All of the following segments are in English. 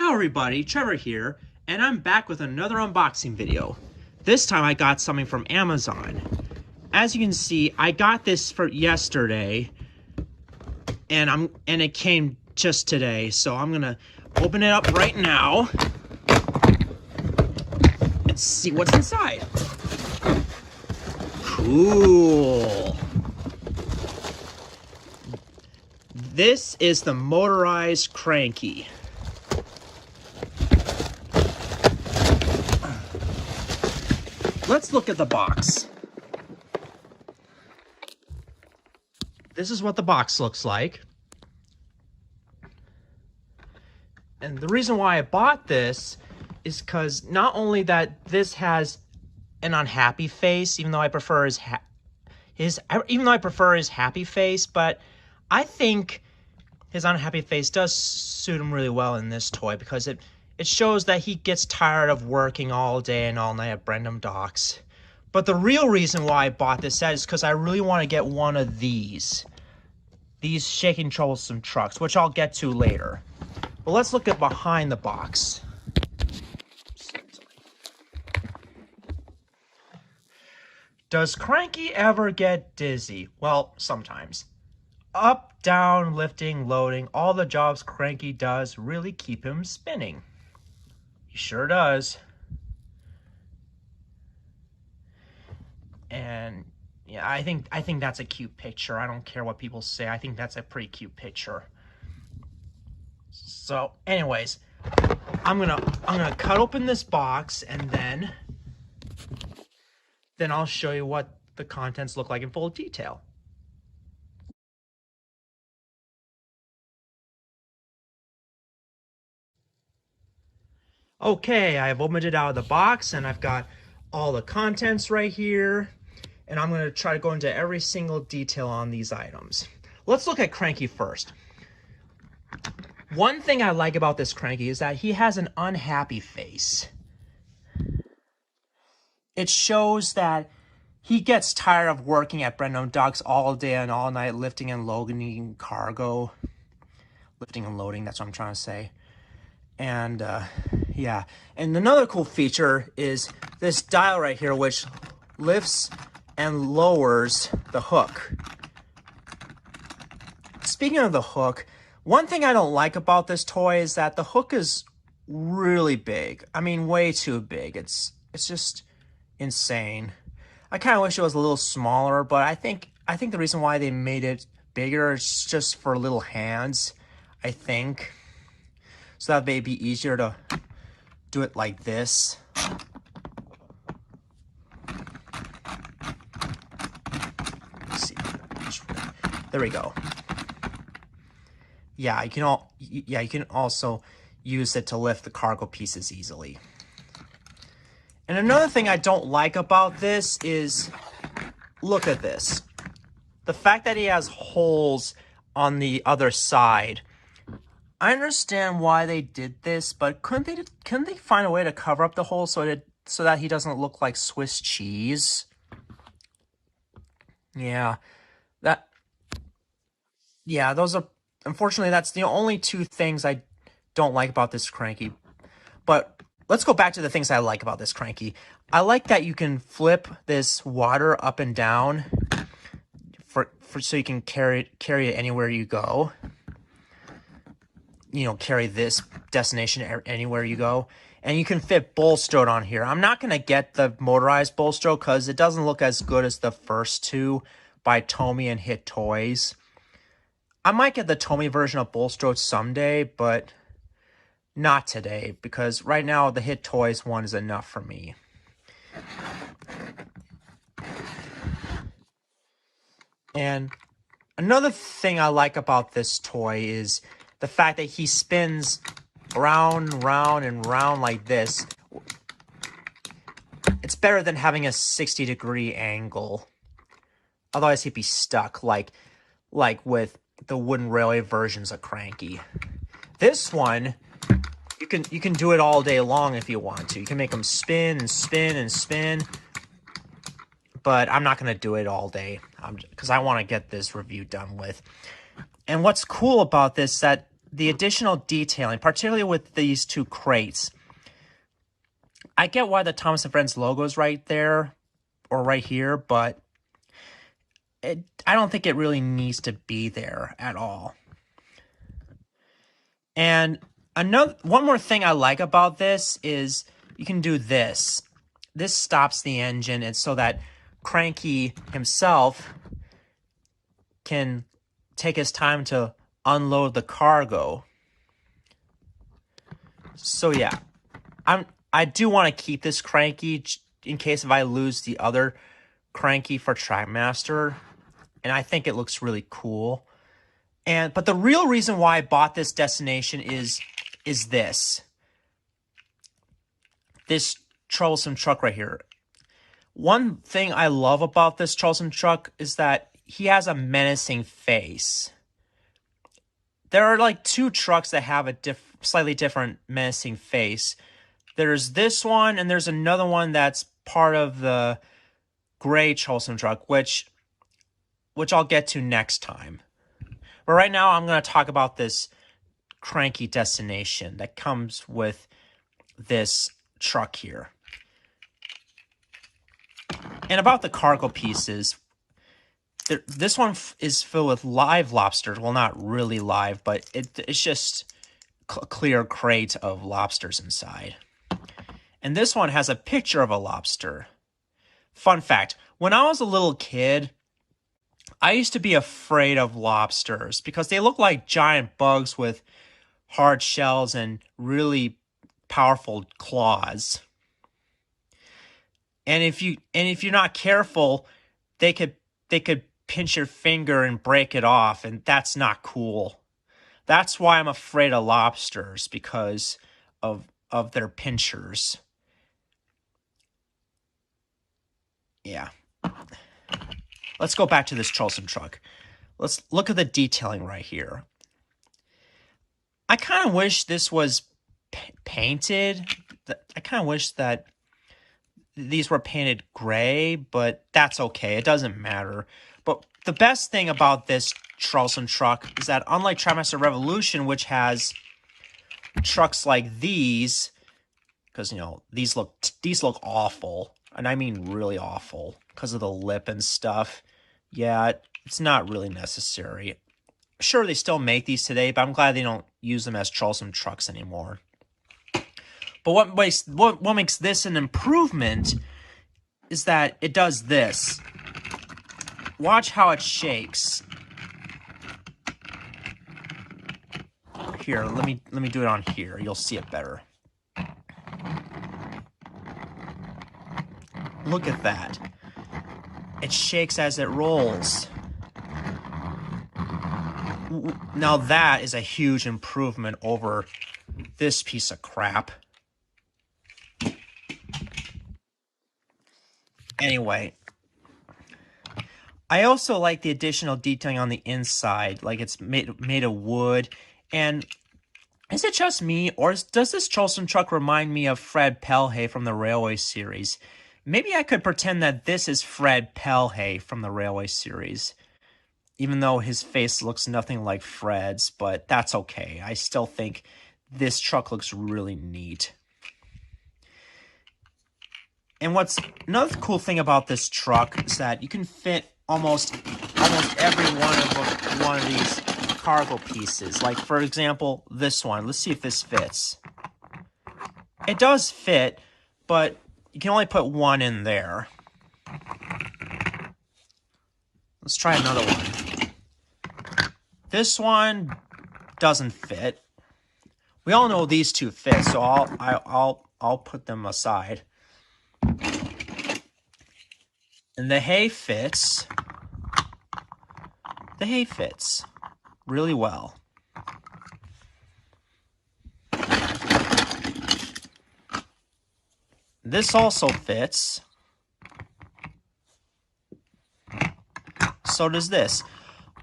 Hello everybody, Trevor here, and I'm back with another unboxing video. This time I got something from Amazon. As you can see, I got this for yesterday, and it came just today, so I'm gonna open it up right now and see what's inside. Cool. This is the Motorized Cranky. Let's look at the box. This is what the box looks like. And the reason why I bought this is because not only that this has an unhappy face, even though I prefer his happy face, but I think his unhappy face does suit him really well in this toy because it shows that he gets tired of working all day and all night at Brendam Docks. But the real reason why I bought this set is because I really want to get one of these shaking troublesome trucks, which I'll get to later. But let's look at behind the box. Does Cranky ever get dizzy? Well, sometimes. Up, down, lifting, loading, all the jobs Cranky does really keep him spinning. He sure does. And yeah, I think that's a cute picture. I don't care what people say. I think that's a pretty cute picture. So, anyways, I'm gonna cut open this box and then I'll show you what the contents look like in full detail. Okay, I've opened it out of the box and I've got all the contents right here. And I'm going to try to go into every single detail on these items. Let's look at Cranky first. One thing I like about this Cranky is that he has an unhappy face. It shows that he gets tired of working at Brendam Docks all day and all night, lifting and loading cargo. Lifting and loading, that's what I'm trying to say. And yeah, and another cool feature is this dial right here, which lifts and lowers the hook. Speaking of the hook, one thing I don't like about this toy is that the hook is really big. I mean, way too big. It's just insane. I kind of wish it was a little smaller, but I think the reason why they made it bigger is just for little hands, I think. So that may be easier to do it like this. Let's see. There we go. Yeah, you can also use it to lift the cargo pieces easily. And another thing I don't like about this is, look at this. The fact that he has holes on the other side. I understand why they did this, but couldn't they find a way to cover up the hole so that he doesn't look like Swiss cheese? Yeah, those are, unfortunately, that's the only two things I don't like about this Cranky. But let's go back to the things I like about this Cranky. I like that you can flip this water up and down so you can carry it anywhere you go. You know, carry this destination anywhere you go. And you can fit bull stroke on here. I'm not going to get the motorized bull stroke because it doesn't look as good as the first two by Tomy and Hit Toys. I might get the Tomy version of bull stroke someday, but not today because right now the Hit Toys one is enough for me. And another thing I like about this toy is the fact that he spins round, round, and round like this. It's better than having a 60-degree angle. Otherwise, he'd be stuck like with the wooden railway versions of Cranky. This one, you can do it all day long if you want to. You can make him spin and spin and spin. But I'm not going to do it all day because I want to get this review done with. And what's cool about this is that the additional detailing, particularly with these two crates. I get why the Thomas & Friends logo is right there or right here, but I don't think it really needs to be there at all. And one more thing I like about this is you can do this. This stops the engine, and so that Cranky himself can take his time to unload the cargo. So yeah, I do want to keep this Cranky in case if I lose the other Cranky for Trackmaster, and I think it looks really cool. But the real reason why I bought this destination is this troublesome truck right here. One thing I love about this troublesome truck is that he has a menacing face. There are like two trucks that have a slightly different menacing face. There's this one, and there's another one that's part of the gray troublesome truck, which I'll get to next time. But right now, I'm going to talk about this Cranky destination that comes with this truck here. And about the cargo pieces, this one is filled with live lobsters. Well, not really live, but it's just a clear crate of lobsters inside. And this one has a picture of a lobster. Fun fact, when I was a little kid, I used to be afraid of lobsters because they look like giant bugs with hard shells and really powerful claws. And if you're not careful, they could pinch your finger and break it off, and that's not cool. That's why I'm afraid of lobsters, because of their pinchers. Yeah. Let's go back to this troublesome truck. Let's look at the detailing right here. I kind of wish this was painted. I kind of wish that these were painted gray, but that's okay. It doesn't matter. But the best thing about this troublesome truck is that unlike Trackmaster Revolution, which has trucks like these, because these look awful, and I mean really awful because of the lip and stuff. Yeah, it's not really necessary. Sure, they still make these today, but I'm glad they don't use them as troublesome trucks anymore. But what makes this an improvement is that it does this. Watch how it shakes. Here, let me do it on here. You'll see it better. Look at that. It shakes as it rolls. Now that is a huge improvement over this piece of crap. Anyway, I also like the additional detailing on the inside, like it's made of wood. And is it just me, or does this troublesome truck remind me of Fred Pelhay from the Railway series? Maybe I could pretend that this is Fred Pelhay from the Railway series, even though his face looks nothing like Fred's, but that's okay. I still think this truck looks really neat. And what's another cool thing about this truck is that you can fit almost every one of these cargo pieces. Like, for example, this one. Let's see if this fits. It does fit, but you can only put one in there. Let's try another one. This one doesn't fit. We all know these two fit, so I'll put them aside. And the hay fits. The hay fits really well. This also fits. So does this.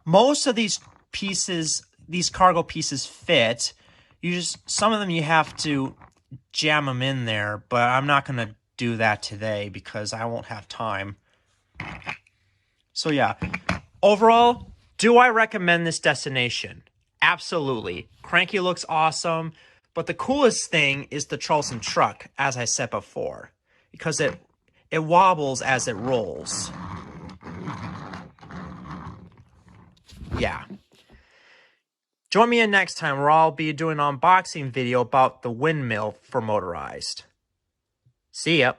Most of these pieces, these cargo pieces fit. Some of them you have to jam them in there, but I'm not going to do that today because I won't have time. So yeah, overall, do I recommend this destination? Absolutely. Cranky looks awesome, but the coolest thing is the Charleston truck, as I said before, because it wobbles as it rolls. Yeah. Join me in next time where I'll be doing an unboxing video about the windmill for Motorized. See ya.